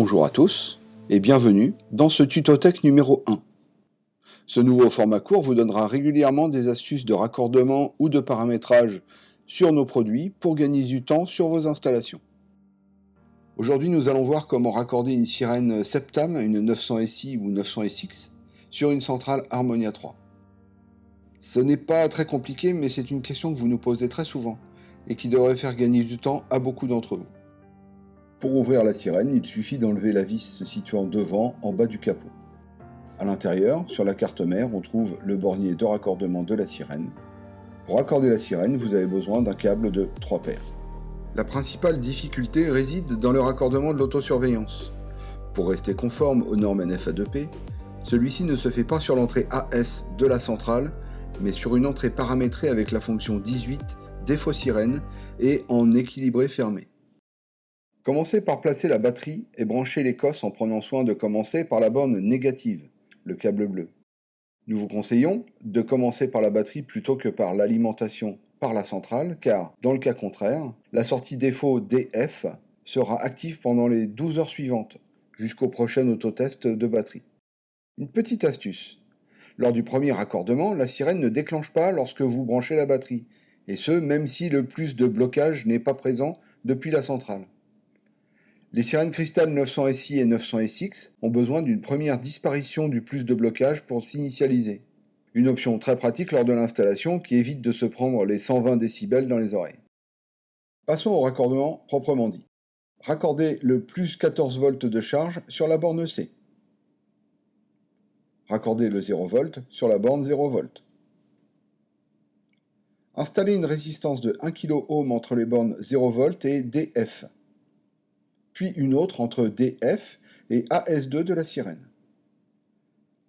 Bonjour à tous et bienvenue dans ce Tutotech numéro 1. Ce nouveau format court vous donnera régulièrement des astuces de raccordement ou de paramétrage sur nos produits pour gagner du temps sur vos installations. Aujourd'hui, nous allons voir comment raccorder une sirène Septam, une 900SI ou 900SX, sur une centrale Harmonia 3. Ce n'est pas très compliqué, mais c'est une question que vous nous posez très souvent et qui devrait faire gagner du temps à beaucoup d'entre vous. Pour ouvrir la sirène, il suffit d'enlever la vis se situant devant, en bas du capot. À l'intérieur, sur la carte mère, on trouve le bornier de raccordement de la sirène. Pour raccorder la sirène, vous avez besoin d'un câble de 3 paires. La principale difficulté réside dans le raccordement de l'autosurveillance. Pour rester conforme aux normes NFA2P, celui-ci ne se fait pas sur l'entrée AS de la centrale, mais sur une entrée paramétrée avec la fonction 18 défaut sirène et en équilibré fermé. Commencez par placer la batterie et brancher les cosses en prenant soin de commencer par la borne négative, le câble bleu. Nous vous conseillons de commencer par la batterie plutôt que par l'alimentation par la centrale, car, dans le cas contraire, la sortie défaut DF sera active pendant les 12 heures suivantes, jusqu'au prochain autotest de batterie. Une petite astuce. Lors du premier raccordement, la sirène ne déclenche pas lorsque vous branchez la batterie, et ce, même si le plus de blocage n'est pas présent depuis la centrale. Les sirènes Crystal 900SI et 900SX ont besoin d'une première disparition du plus de blocage pour s'initialiser. Une option très pratique lors de l'installation qui évite de se prendre les 120 décibels dans les oreilles. Passons au raccordement proprement dit. Raccordez le plus 14 volts de charge sur la borne C. Raccordez le 0 V sur la borne 0 V. Installez une résistance de 1 kΩ entre les bornes 0 V et DF. Puis une autre entre DF et AS2 de la sirène.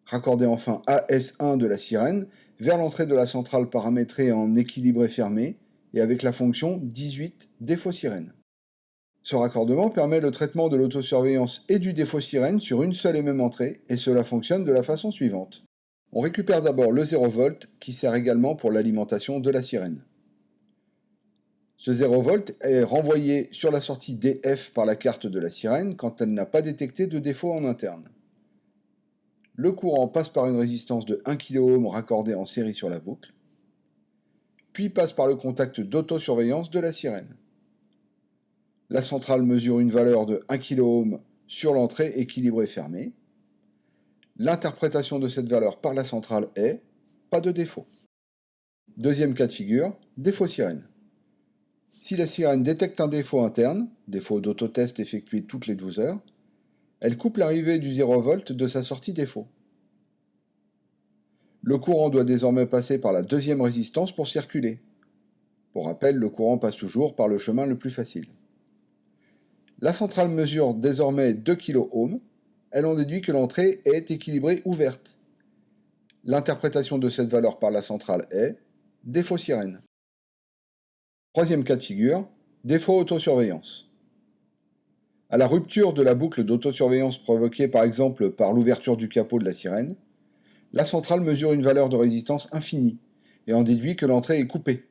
Raccordez enfin AS1 de la sirène vers l'entrée de la centrale paramétrée en équilibré fermé et avec la fonction 18 défaut sirène. Ce raccordement permet le traitement de l'autosurveillance et du défaut sirène sur une seule et même entrée et cela fonctionne de la façon suivante. On récupère d'abord le 0 V qui sert également pour l'alimentation de la sirène. Ce 0 V est renvoyé sur la sortie DF par la carte de la sirène quand elle n'a pas détecté de défaut en interne. Le courant passe par une résistance de 1 kΩ raccordée en série sur la boucle, puis passe par le contact d'autosurveillance de la sirène. La centrale mesure une valeur de 1 kΩ sur l'entrée équilibrée fermée. L'interprétation de cette valeur par la centrale est « pas de défaut ». Deuxième cas de figure, défaut sirène. Si la sirène détecte un défaut interne, défaut d'autotest effectué toutes les 12 heures, elle coupe l'arrivée du 0 V de sa sortie défaut. Le courant doit désormais passer par la deuxième résistance pour circuler. Pour rappel, le courant passe toujours par le chemin le plus facile. La centrale mesure désormais 2 kΩ, elle en déduit que l'entrée est équilibrée ouverte. L'interprétation de cette valeur par la centrale est défaut sirène. Troisième cas de figure, défaut autosurveillance. À la rupture de la boucle d'autosurveillance provoquée par exemple par l'ouverture du capot de la sirène, la centrale mesure une valeur de résistance infinie et en déduit que l'entrée est coupée.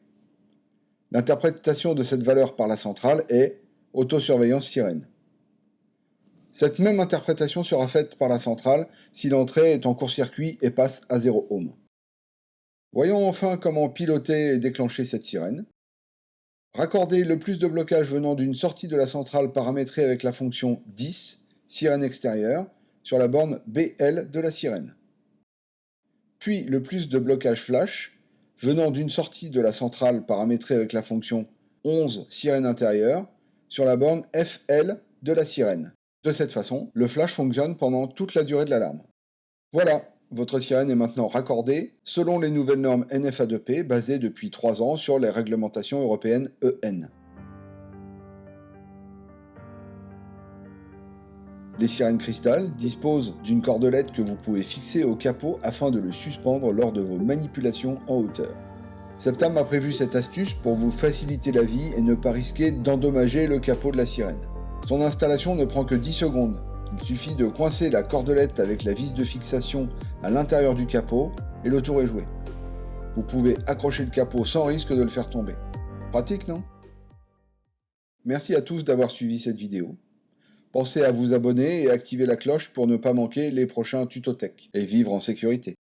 L'interprétation de cette valeur par la centrale est autosurveillance sirène. Cette même interprétation sera faite par la centrale si l'entrée est en court-circuit et passe à 0 ohm. Voyons enfin comment piloter et déclencher cette sirène. Raccordez le plus de blocage venant d'une sortie de la centrale paramétrée avec la fonction 10, sirène extérieure, sur la borne BL de la sirène. Puis le plus de blocage flash venant d'une sortie de la centrale paramétrée avec la fonction 11, sirène intérieure, sur la borne FL de la sirène. De cette façon, le flash fonctionne pendant toute la durée de l'alarme. Voilà, votre sirène est maintenant raccordée selon les nouvelles normes NFA2P basées depuis 3 ans sur les réglementations européennes EN. Les sirènes Crystal disposent d'une cordelette que vous pouvez fixer au capot afin de le suspendre lors de vos manipulations en hauteur. Septam a prévu cette astuce pour vous faciliter la vie et ne pas risquer d'endommager le capot de la sirène. Son installation ne prend que 10 secondes. Il suffit de coincer la cordelette avec la vis de fixation à l'intérieur du capot et le tour est joué. Vous pouvez accrocher le capot sans risque de le faire tomber. Pratique, non ? Merci à tous d'avoir suivi cette vidéo. Pensez à vous abonner et activer la cloche pour ne pas manquer les prochains Tutotech et vivre en sécurité.